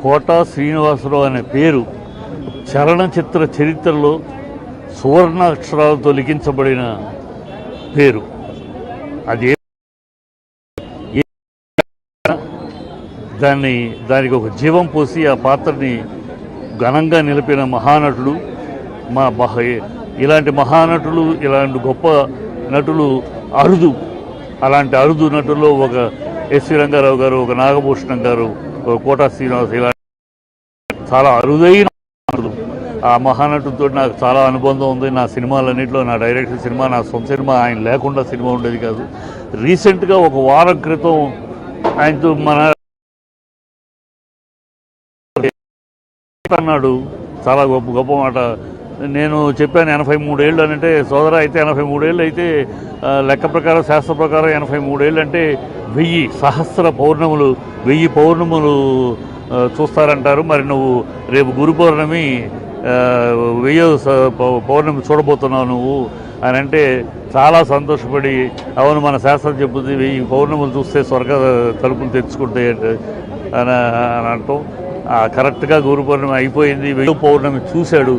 Quota Srinivasarao అనే పేరు చలనచిత్ర చరిత్రలో సువర్ణ అక్షరాలతో లిఖించబడిన పేరు. అది దానికి ఒక జీవం పోసి ఆ పాత్రని ఘనంగా నిలిపిన మహానటుడు ఇలాంటి మహానటులు, ఇలాంటి గొప్ప నటులు అరుదు. అలాంటి అరుదు నటుల్లో ఒక ఎస్వి రంగారావు గారు, ఒక నాగభూషణం గారు, ఒక కోటా శ్రీనివాస్, ఇలాంటి చాలా అరుదైన నటులు. ఆ మహానటుడితో నాకు చాలా అనుబంధం ఉంది. నా సినిమాలన్నింటిలో, నా డైరెక్షన్ సినిమా, నా సొంత సినిమా ఆయన లేకుండా సినిమా ఉండేది కాదు. రీసెంట్గా ఒక వారం క్రితం ఆయనతో మన అన్నాడు, చాలా గొప్ప మాట. నేను చెప్పాను 83 ఏళ్ళు అని. అంటే సోదరా, అయితే 83 ఏళ్ళు అయితే లెక్క ప్రకారం, శాస్త్ర ప్రకారం 83 ఏళ్ళు అంటే 1000 సహస్ర పౌర్ణములు, 1000 పౌర్ణములు చూస్తారంటారు. మరి నువ్వు రేపు గురు పౌర్ణమి 1000 పౌర్ణమి చూడబోతున్నావు నువ్వు అని అంటే చాలా సంతోషపడి, అవును మన శాస్త్రం చెప్పుద్ది 1000 పౌర్ణములు చూస్తే స్వర్గ తలుపులు తెచ్చుకుంటాయి అని అంటాం. కరెక్ట్గా గురు పౌర్ణమి అయిపోయింది. 1000 పౌర్ణమి చూశాడు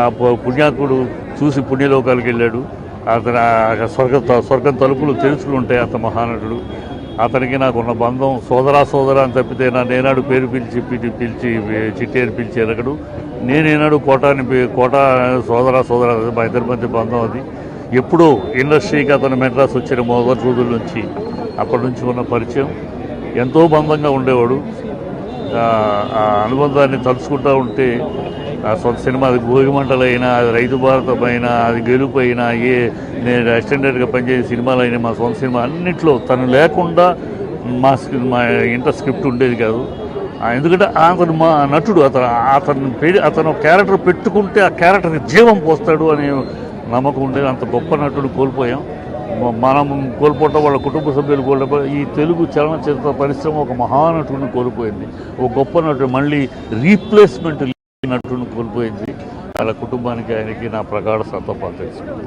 ఆ పుణ్యాత్ముడు. చూసి పుణ్యలోకాలకు వెళ్ళాడు. అతను స్వర్గం తలుపులు తెరుచులు ఉంటాయి. అతను మహానటుడు. అతనికి నాకున్న బంధం సోదరా అని తప్పితే నేనాడు పేరు పిలిచి చిట్టి అని పిలిచి ఎరగడు. నేనేనాడు కోటా సోదరా మా ఇద్దరి మధ్య బంధం అది. ఎప్పుడో ఇండస్ట్రీకి అతను మెడ్రాస్ వచ్చిన మొదటి రోజుల నుంచి, అప్పటి నుంచి ఉన్న పరిచయం, ఎంతో బంధంగా ఉండేవాడు. ఆ అనుబంధాన్ని తలుచుకుంటూ ఉంటే ఆ సొంత సినిమా, అది భోగిమంటలైనా, అది రైతు భారతం అయినా, అది గెలుపు అయినా, నేను అసిస్టెంట్గా పనిచేసే సినిమాలు అయినా, మా సొంత సినిమా అన్నింటిలో తను లేకుండా మా ఇంటర్ స్క్రిప్ట్ ఉండేది కాదు. ఎందుకంటే అతను మా నటుడు. అతను క్యారెక్టర్ పెట్టుకుంటే ఆ క్యారెక్టర్కి జీవం పోస్తాడు అనే నమ్మకం ఉండేది. అంత గొప్ప నటుడు కోల్పోయాం. మనం కోల్పోవటం, వాళ్ళ కుటుంబ సభ్యులు కోల్పోయి, ఈ తెలుగు చలనచిత్ర పరిశ్రమ ఒక మహానటుడిని కోల్పోయింది. ఒక గొప్ప నటుడు, మళ్ళీ రీప్లేస్మెంట్ నటుడిని కోల్పోయింది. వాళ్ళ కుటుంబానికి, ఆయనకి నా ప్రగాఢ సంతాపాలు తెలుసుకుంది.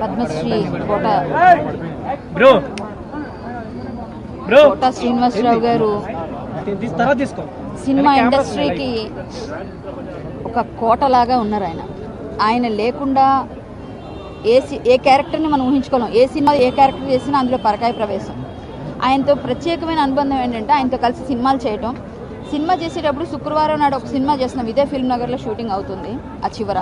పద్మశ్రీ కోటా శ్రీనివాసరావు గారు సినిమా ఇండస్ట్రీకి ఒక కోటలాగా ఉన్నారు. ఆయన లేకుండా ఏ క్యారెక్టర్ని మనం ఊహించుకోలేం. ఏ సినిమా ఏ క్యారెక్టర్ చేసినా అందులో పరకాయ ప్రవేశం. ఆయనతో ప్రత్యేకమైన అనుబంధం ఏంటంటే, ఆయనతో కలిసి సినిమాలు చేయటం. సినిమా చేసేటప్పుడు శుక్రవారం నాడు ఒక సినిమా చేస్తున్నాం, ఇదే ఫిల్మ్ నగర్లో షూటింగ్ అవుతుంది. ఆ చివర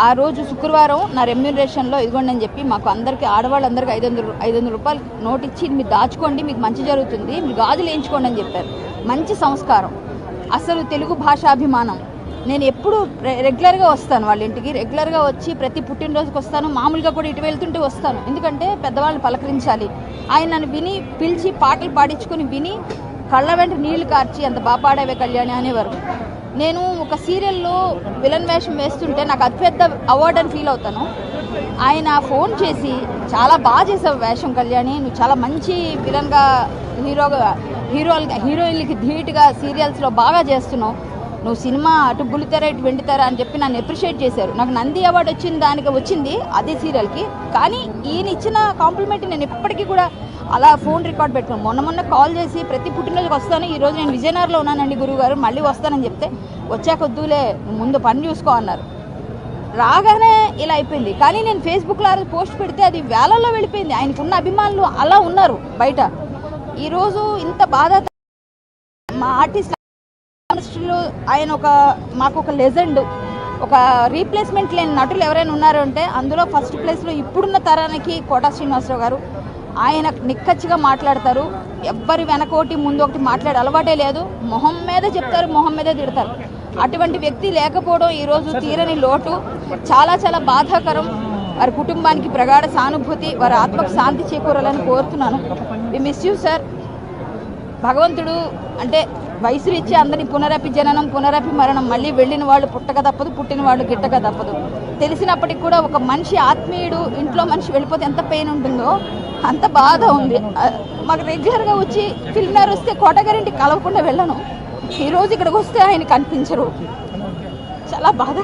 ఆ రోజు శుక్రవారం నా రెమ్యూనరేషన్లో ఇదిగోండి అని చెప్పి మాకు అందరికీ, ఆడవాళ్ళందరికీ 500 రూపాయలు నోట్ ఇచ్చి, మీరు దాచుకోండి, మీకు మంచి జరుగుతుంది, మీరు గాజులు వేయించుకోండి అని చెప్పారు. మంచి సంస్కారం, అసలు తెలుగు భాషాభిమానం. నేను ఎప్పుడు రెగ్యులర్గా వస్తాను వాళ్ళ ఇంటికి, రెగ్యులర్గా వచ్చి ప్రతి పుట్టినరోజుకి వస్తాను. మామూలుగా కూడా ఇటు వెళ్తుంటే వస్తాను, ఎందుకంటే పెద్దవాళ్ళని పలకరించాలి. ఆయన నన్ను పిలిచి పాటలు పాడించుకొని విని కళ్ళ వెంట నీళ్లు కార్చి, అంత బాగా పాడావే కళ్యాణి అనేవారు. నేను ఒక సీరియల్లో విలన్ వేషం వేస్తుంటే నాకు అతిపెద్ద అవార్డు అని ఫీల్ అవుతాను. ఆయన ఫోన్ చేసి, చాలా బాగా చేసావు వేషం కళ్యాణి, నువ్వు చాలా మంచి విలన్గా, హీరోయిన్లకి ధీటుగా సీరియల్స్లో బాగా చేస్తున్నావు, నువ్వు సినిమా అటు బుల్లితెర ఇటు వెండితెర అని చెప్పి నన్ను అప్రిషియేట్ చేశారు. నాకు నంది అవార్డు వచ్చింది అదే సీరియల్కి. కానీ ఈయన ఇచ్చిన కాంప్లిమెంట్ నేను ఎప్పటికీ కూడా అలా ఫోన్ రికార్డ్ పెట్టుకున్నాను. మొన్న కాల్ చేసి, ప్రతి పుట్టినరోజుకి వస్తాను, ఈరోజు నేను విజయనగరంలో ఉన్నానండి గురువుగారు, మళ్ళీ వస్తానని చెప్తే, వచ్చాక వద్దులే ముందు పని చూసుకో అన్నారు. రాగానే ఇలా అయిపోయింది. కానీ నేను ఫేస్బుక్లో పోస్ట్ పెడితే అది వేలల్లో వెళ్ళిపోయింది. ఆయనకున్న అభిమానులు అలా ఉన్నారు బయట. ఈరోజు ఇంత బాధ, మా ఆర్టిస్ట్ ఇండస్ట్రీలో ఆయన మాకు ఒక లెజెండ్, ఒక రీప్లేస్మెంట్ లేని నటులు ఎవరైనా ఉన్నారు అంటే అందులో ఫస్ట్ ప్లేస్లో ఇప్పుడున్న తరానికి కోటా శ్రీనివాసరావు గారు. ఆయన నిక్కచ్చిగా మాట్లాడతారు, ఎవ్వరి వెనకోటి ముందు ఒకటి మాట్లాడే అలవాటే లేదు. మొహం మీద చెప్తారు, మొహం మీదే తిడతారు. అటువంటి వ్యక్తి లేకపోవడం ఈరోజు తీరని లోటు, చాలా చాలా బాధాకరం. వారి కుటుంబానికి ప్రగాఢ సానుభూతి, వారి ఆత్మకు శాంతి చేకూరాలని కోరుతున్నాను. We miss you sir. భగవంతుడు అంటే వయసు ఇచ్చి అందరినీ పునరపి జననం పునరపి మరణం, మళ్ళీ వెళ్ళిన వాళ్ళు పుట్టక తప్పదు, పుట్టిన వాళ్ళు గిట్టక తప్పదు. తెలిసినప్పటికి కూడా ఒక మనిషి ఆత్మీయుడు ఇంట్లో మనిషి వెళ్ళిపోతే ఎంత పెయిన్ ఉంటుందో అంత బాధ ఉంది. మాకు రెగ్యులర్గా వచ్చి ఫిల్మ్ నగర్ వస్తే కోటగారింటికి కలవకుండా వెళ్ళను. ఈరోజు ఇక్కడికి వస్తే ఆయన కనిపించరు, చాలా బాధ.